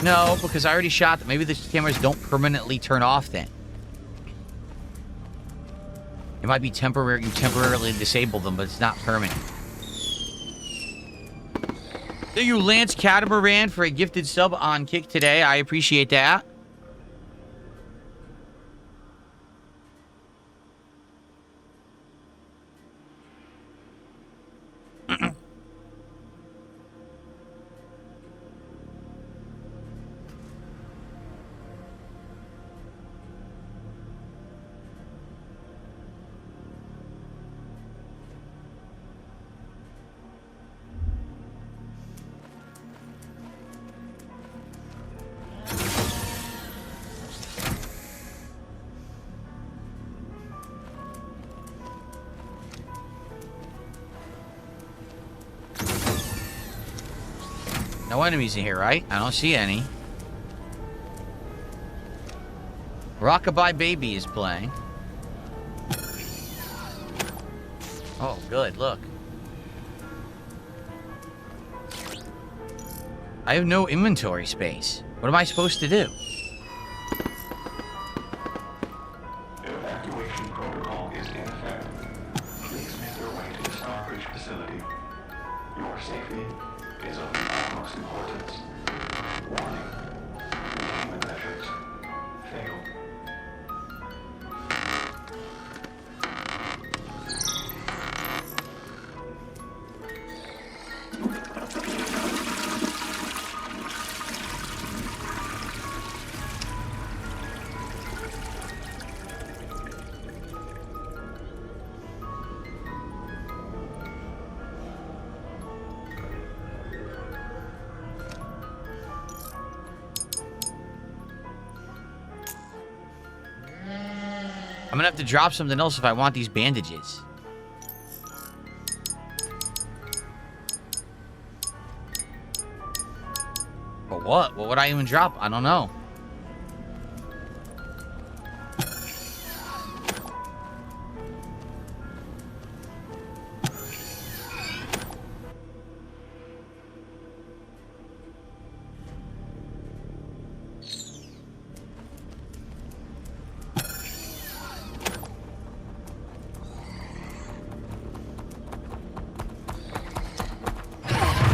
No, because I already shot them. Maybe the cameras don't permanently turn off then. It might be temporary. You temporarily disable them, but it's not permanent. Thank you, Lance Catamaran, for a gifted sub on Kick today. I appreciate that. No enemies in here, right? I don't see any. Rockabye Baby is playing. Oh, good. Look. I have no inventory space. What am I supposed to do?
Evacuation protocol is in effect. Please make your way to the Starbridge facility. Your safety is of the utmost importance. Warning. Containment measures failed.
I'm gonna have to drop something else if I want these bandages. But what? What would I even drop? I don't know.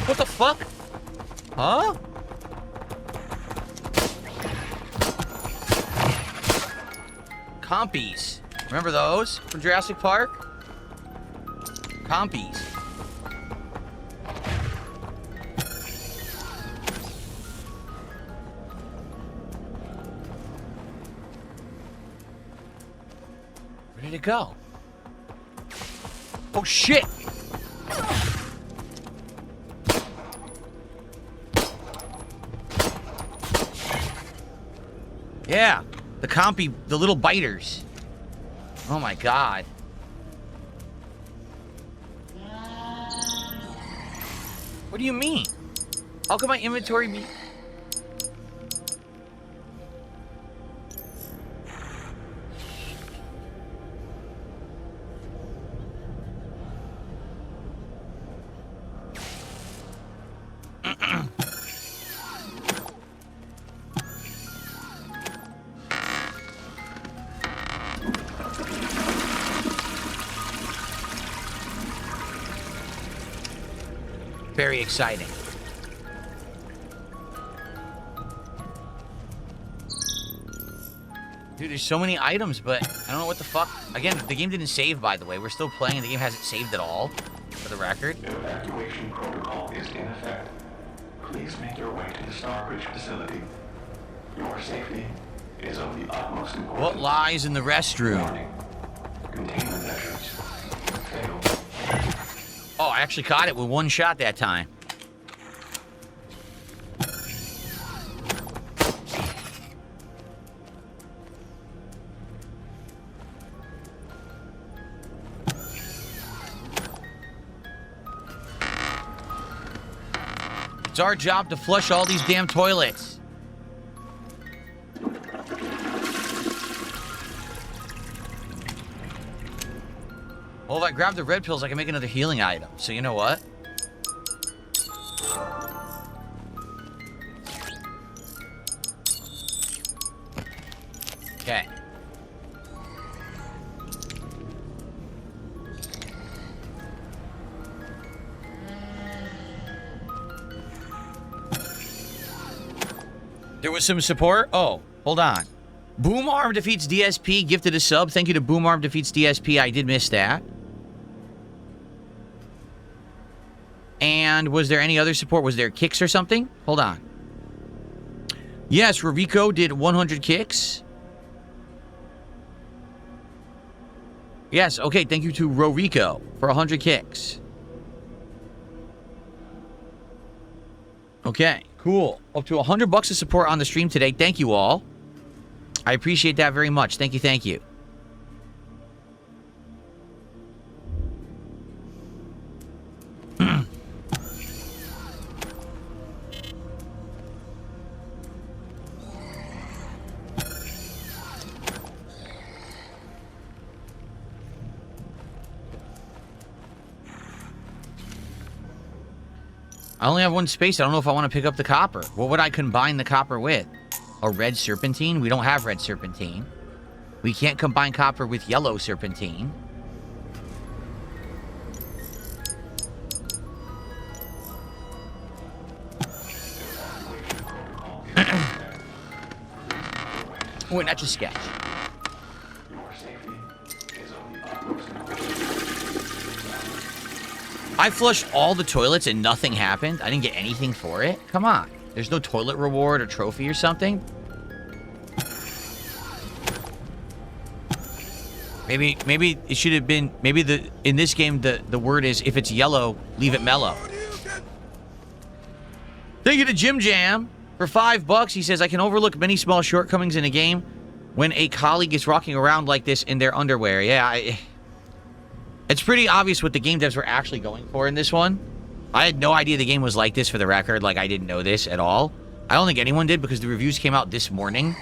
What the fuck? Huh? Compies. Remember those from Jurassic Park? Compies. Where did it go? Oh, shit! Yeah, the compy, the little biters. Oh my god. What do you mean? How come my inventory be... Very exciting. Dude, there's so many items, but I don't know what the fuck. Again, the game didn't save, by the way. We're still playing. The game hasn't saved at all, for the record.
Evacuation protocol is in effect. Please make your way to the Starbridge facility. Your safety is of the utmost importance.
What lies in the restroom?
Warning. Containment measures failed.
Oh, I actually caught it with one shot that time. It's our job to flush all these damn toilets. Well, if I grab the red pills, I can make another healing item. So you know what? Okay. There was some support? Oh, hold on. Boom Arm defeats DSP, gifted a sub. Thank you to Boom Arm defeats DSP. I did miss that. And was there any other support? Was there kicks or something? Hold on. Yes, Raviko did 100 kicks. Yes, okay, thank you to Rorico for 100 kicks. Okay, cool. Up to $100 of support on the stream today. Thank you all. I appreciate that very much. Thank you, thank you. I only have one space. I don't know if I want to pick up the copper. What would I combine the copper with? A red serpentine? We don't have red serpentine. We can't combine copper with yellow serpentine. Wait, not just sketch. I flushed all the toilets and nothing happened. I didn't get anything for it. Come on. There's no toilet reward or trophy or something. Maybe it should have been, maybe in this game the word is, if it's yellow, leave it mellow. Thank you to Jim Jam for $5. He says, I can overlook many small shortcomings in a game when a colleague is walking around like this in their underwear. Yeah, it's pretty obvious what the game devs were actually going for in this one. I had no idea the game was like this, for the record. Like, I didn't know this at all. I don't think anyone did, because the reviews came out this morning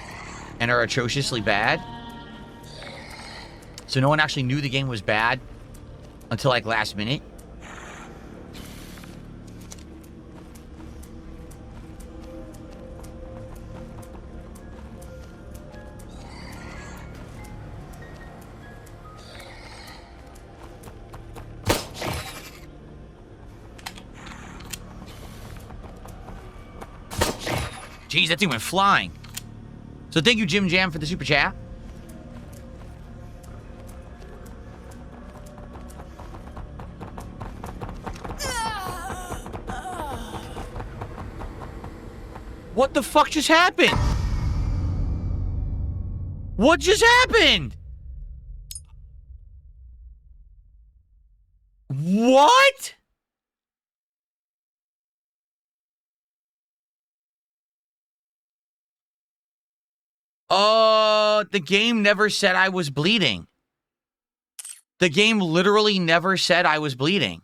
and are atrociously bad. So no one actually knew the game was bad until, like, last minute. Jeez, that thing went flying. So thank you, Jim Jam, for the super chat. What the fuck just happened? What just happened? What? The game never said I was bleeding. The game literally never said I was bleeding.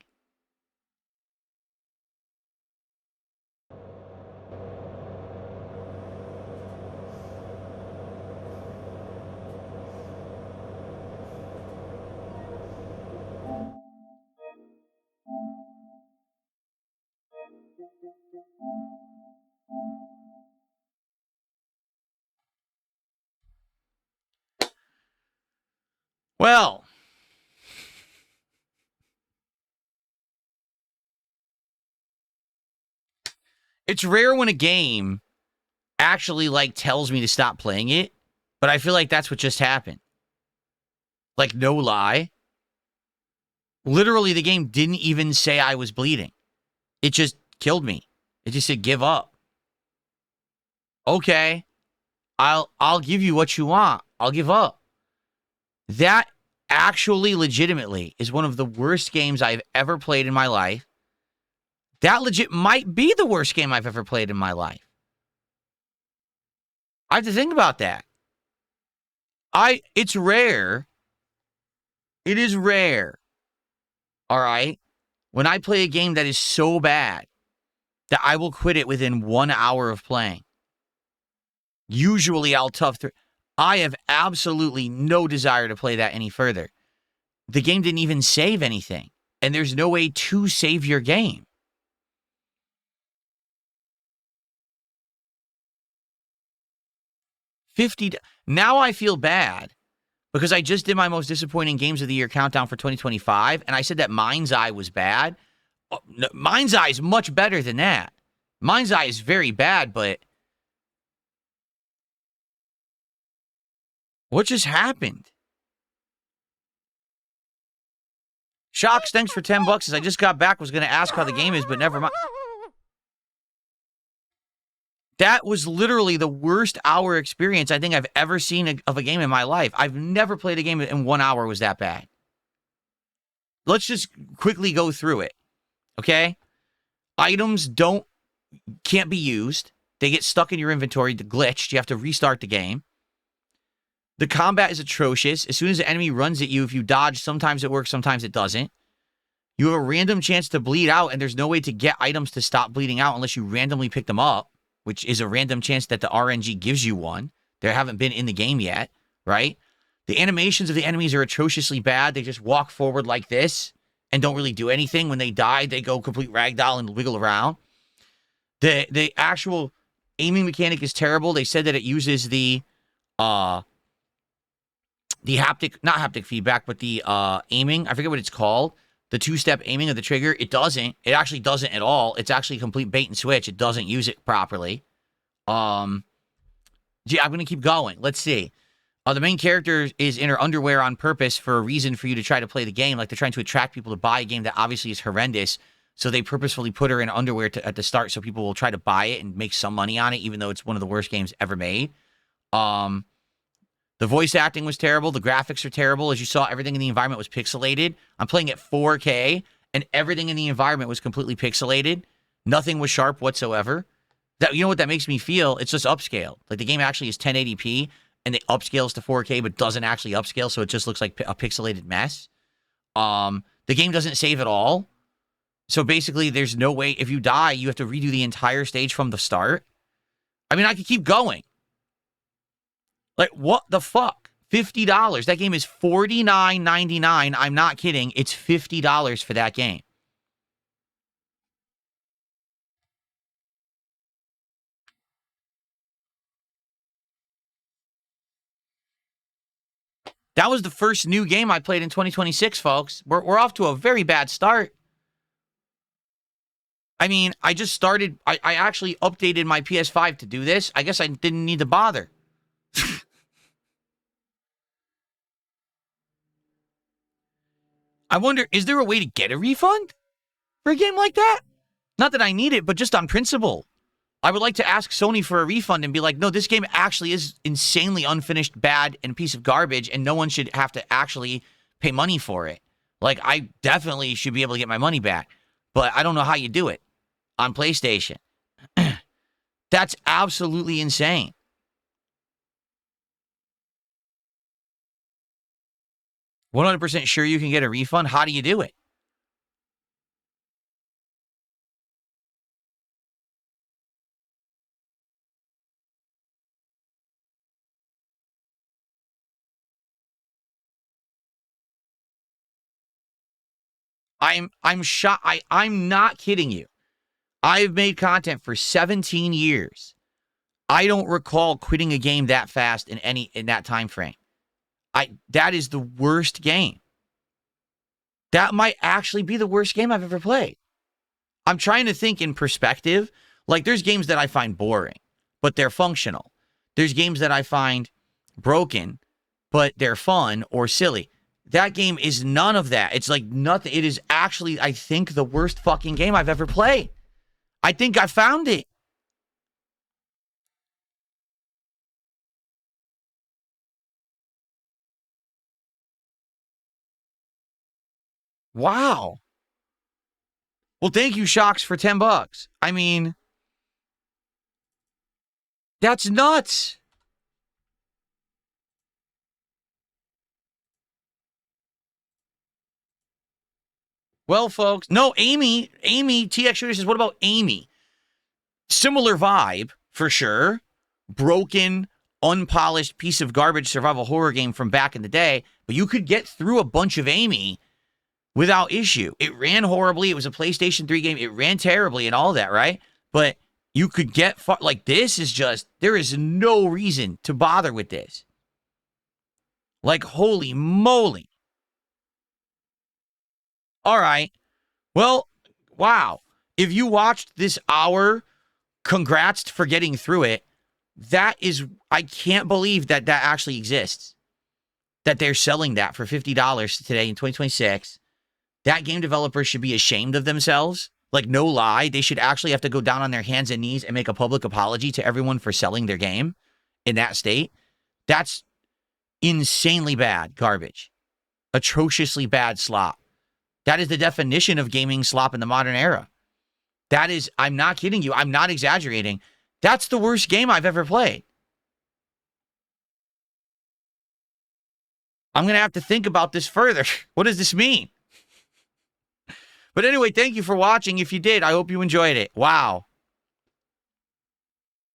Well, it's rare when a game actually like tells me to stop playing it, but I feel like that's what just happened. Like, no lie. Literally, the game didn't even say I was bleeding. It just killed me. It just said give up. Okay. I'll give you what you want. I'll give up. That actually legitimately is one of the worst games I've ever played in my life. That legit might be the worst game I've ever played in my life. I have to think about that. It's rare. It is rare. All right. When I play a game that is so bad that I will quit it within 1 hour of playing. Usually I'll tough through. I have absolutely no desire to play that any further. The game didn't even save anything, and there's no way to save your game. Now I feel bad because I just did my most disappointing games of the year countdown for 2025, and I said that Mind's Eye was bad. Mind's Eye is much better than that. Mind's Eye is very bad, but what just happened? Shocks, thanks for $10. As I just got back, was going to ask how the game is, but never mind. That was literally the worst hour experience I think I've ever seen of a game in my life. I've never played a game in 1 hour was that bad. Let's just quickly go through it, okay? Items can't be used. They get stuck in your inventory, glitched. You have to restart the game. The combat is atrocious. As soon as the enemy runs at you, if you dodge, sometimes it works, sometimes it doesn't. You have a random chance to bleed out, and there's no way to get items to stop bleeding out unless you randomly pick them up, which is a random chance that the RNG gives you one. They haven't been in the game yet, right? The animations of the enemies are atrociously bad. They just walk forward like this and don't really do anything. When they die, they go complete ragdoll and wiggle around. The actual aiming mechanic is terrible. They said that it uses the haptic, not haptic feedback, but the aiming. I forget what it's called. The two-step aiming of the trigger. It doesn't. It actually doesn't at all. It's actually a complete bait and switch. It doesn't use it properly. Gee, I'm going to keep going. Let's see. The main character is in her underwear on purpose for a reason for you to try to play the game. Like, they're trying to attract people to buy a game that obviously is horrendous. So they purposefully put her in underwear at the start so people will try to buy it and make some money on it, even though it's one of the worst games ever made. The voice acting was terrible. The graphics are terrible. As you saw, everything in the environment was pixelated. I'm playing at 4K, and everything in the environment was completely pixelated. Nothing was sharp whatsoever. You know what that makes me feel? It's just upscale. Like, the game actually is 1080p, and it upscales to 4K, but doesn't actually upscale, so it just looks like a pixelated mess. The game doesn't save at all. So basically, there's no way, if you die, you have to redo the entire stage from the start. I mean, I could keep going. Like, what the fuck? $50. That game is $49.99. I'm not kidding. It's $50 for that game. That was the first new game I played in 2026, folks. We're off to a very bad start. I mean, I just started. I actually updated my PS5 to do this. I guess I didn't need to bother. I wonder, is there a way to get a refund for a game like that? Not that I need it, but just on principle. I would like to ask Sony for a refund and be like, no, this game actually is insanely unfinished, bad, and a piece of garbage, and no one should have to actually pay money for it. Like, I definitely should be able to get my money back, but I don't know how you do it on PlayStation. That's absolutely insane. %100% sure you can get a refund? How do you do it? I'm shocked. I'm not kidding you. I've made content for 17 years. I don't recall quitting a game that fast in that time frame. That is the worst game. That might actually be the worst game I've ever played. I'm trying to think in perspective. Like, there's games that I find boring, but they're functional. There's games that I find broken, but they're fun or silly. That game is none of that. It's like nothing. It is actually, I think, the worst fucking game I've ever played. I think I found it. Wow. Well, thank you, Shocks, for $10. I mean, that's nuts. Well, folks, no, Amy, TX Shooter says, what about Amy? Similar vibe, for sure. Broken, unpolished piece of garbage survival horror game from back in the day, but you could get through a bunch of Amy without issue. It ran horribly. It was a PlayStation 3 game. It ran terribly and all that, right? But you could get far. Like, this is just, there is no reason to bother with this. Like, holy moly. All right. Well, wow. If you watched this hour, congrats for getting through it. That is, I can't believe that actually exists. That they're selling that for $50 today in 2026. That game developers should be ashamed of themselves. Like, no lie. They should actually have to go down on their hands and knees and make a public apology to everyone for selling their game in that state. That's insanely bad garbage. Atrociously bad slop. That is the definition of gaming slop in the modern era. That is, I'm not kidding you. I'm not exaggerating. That's the worst game I've ever played. I'm going to have to think about this further. What does this mean? But anyway, thank you for watching. If you did, I hope you enjoyed it. Wow.